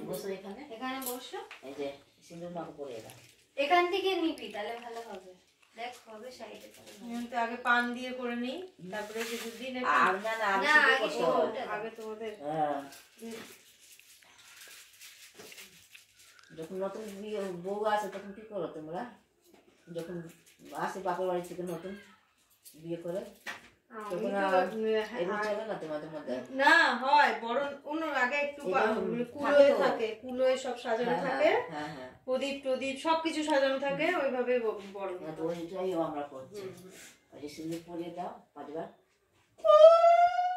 বসো এখানে, এখানে বসো। এই যে সিঁদুর মাখো পরে এরা এখান থেকে নিবি তাহলে ভালো হবে। দেখ হবে সাইডে তো আগে পান দিয়ে করে নিই, তারপরে সিঁদুর দিই নাকি? আর না না আগে তোমাদের যখন নতুন বউ আসে তখন কি করো তোমরা? যখন আসে বাপের বাড়ি থেকে নতুন বিয়ে করে তখন চলে না তোমাদের মধ্যে? না হয় বরণ অন্য আগে একটু কুলোয় থাকে, কুলোয় সব সাজানো থাকে, প্রদীপ টদীপ সবকিছু সাজানো থাকে, ওইভাবে বরণ। ওইটাই আমরা করছি। সিঁদুর পরিয়ে দাও 5 বার।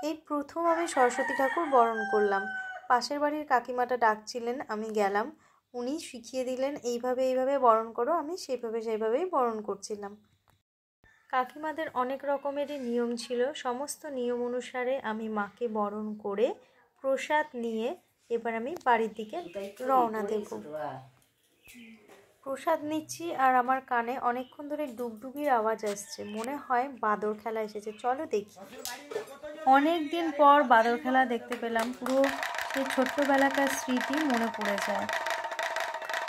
এই প্রথম আমি সরস্বতী ঠাকুর বরণ করলাম। পাশের বাড়ির কাকিমাটা ডাকছিলেন, আমি গেলাম, উনি শিখিয়ে দিলেন এইভাবে এইভাবে বরণ করো। আমি সেইভাবেই বরণ করছিলাম। কাকিমাদের অনেক রকমেরই নিয়ম ছিল, সমস্ত নিয়ম অনুসারে আমি মাকে বরণ করে প্রসাদ নিয়ে এবার আমি বাড়ির দিকে রওনা দেব। প্রসাদ নিচ্ছি আর আমার কানে অনেকক্ষণ ধরে ডুগডুগির আওয়াজ আসছে, মনে হয় বাদর খেলা এসেছে। চলো দেখি। অনেক দিন পর বাদর খেলা দেখতে পেলাম, পুরো সেই ছোট্টবেলাকার স্মৃতি মনে পড়ে যায়।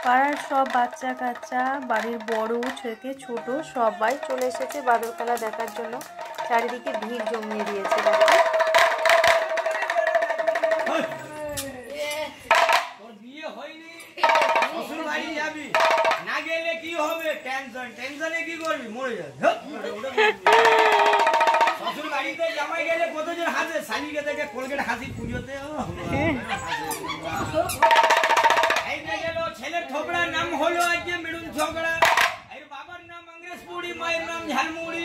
পাড়ার সব বাচ্চা কাচ্চা, বাড়ির বড় থেকে ছোট সবাই চলে এসেছে বাদর খেলা দেখার জন্য। চারিদিকে ভিড় জমিয়ে দিয়েছে। শ্বশুর বাড়িতে জামাই গেলে কতজন হাসে, শালিকে দেখে কোলগেট হাসি পুজোতে। ছেলের ঠোকরার নাম হলো আজকে মেরুন ঝগড়া, এর বাবার নাম আংরেজপুরি, মায়ের নাম ঝালমুড়ি।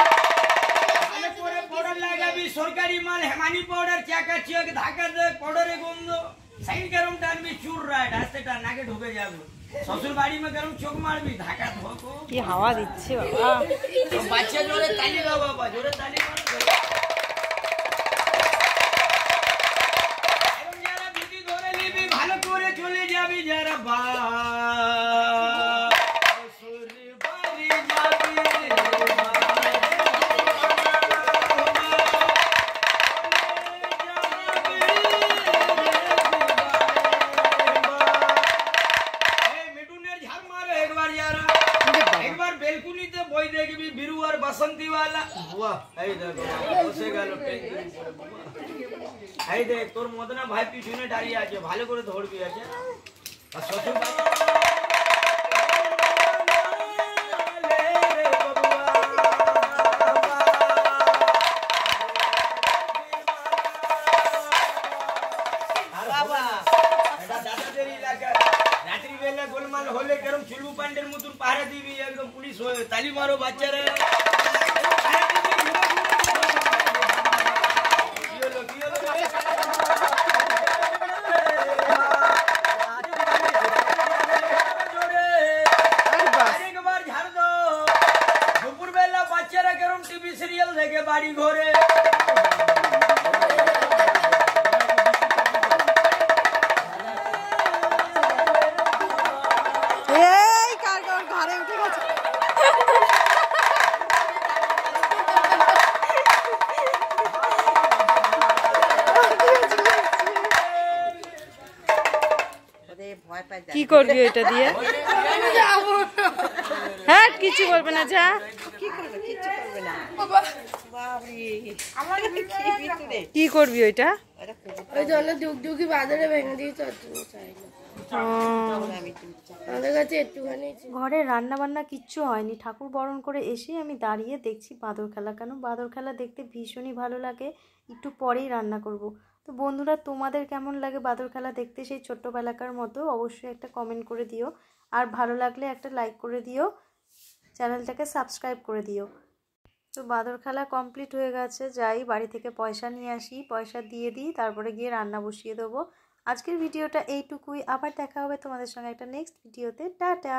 তাহলে পরে পাউডার লাগাবি, সরকারি মাল হেমানি পাউডার, চাকা চক ধাকা দেখ পাউডারে গন্ধ। সাইড গরম টানবি, চুর রাইট আস্তেটা নাকে ঢুকে যাবে। শ্বশুর বাড়ি মে গরম চোখ মারবি, ধাকা ধোকো। কি হাওয়া দিচ্ছে বাবা! বাচ্চা জোরে তালি দাও বাবা, জোরে তালি মারো। যারা বিটি ধরে নিবি ভালো করে চলে যাবি, যারা একবার বেলকুনিতে বই দেখবি বিরু আর বাসন্তী ওয়ালা। এই দেখো বসে গেল। এই দেখ তোর মদনা ভাই পিছনে দাঁড়িয়ে আছে, ভালো করে ধরবি। আছে আর শ্বশুর দাদাদের এলাকা রাত্রিবেলা গোলমাল হলে কেরম চুলু পান্ডের মতন পাহারা দিবি, একদম পুলিশ হয়ে তালি মারো বাচ্চারা। আরেকবার ঝাড় দো। দুপুরবেলা বাচ্চারা কেরম টিভি সিরিয়াল দেখে বাড়ি ঘরে। কি করবি এটা দিয়ে? হ্যাঁ কিছু বলবে না, যা। কি করবি ওইটা? ডুগডুগি বাজারে ভেঙে দিয়েছে, ঘরে রান্না বান্না কিচ্ছু হয়নি। ঠাকুর বরণ করে এসে আমি দাঁড়িয়ে দেখছি বাদর খেলা। কেন বাদর খেলা দেখতে ভীষণই ভালো লাগে, একটু পরেই রান্না করব। তো বন্ধুরা, তোমাদের কেমন লাগে বাদর খেলা দেখতে সেই ছোট্টবেলাকার মতো? অবশ্যই একটা কমেন্ট করে দিও, আর ভালো লাগলে একটা লাইক করে দিও, চ্যানেলটাকে সাবস্ক্রাইব করে দিও। তো বাদর খেলা কমপ্লিট হয়ে গেছে, যাই বাড়ি থেকে পয়সা নিয়ে আসি, পয়সা দিয়ে দিই, তারপরে গিয়ে রান্না বসিয়ে দেবো। আজকের ভিডিওটা এইটুকুই, আবার দেখা হবে তোমাদের সঙ্গে একটা নেক্সট ভিডিওতে। টাটা।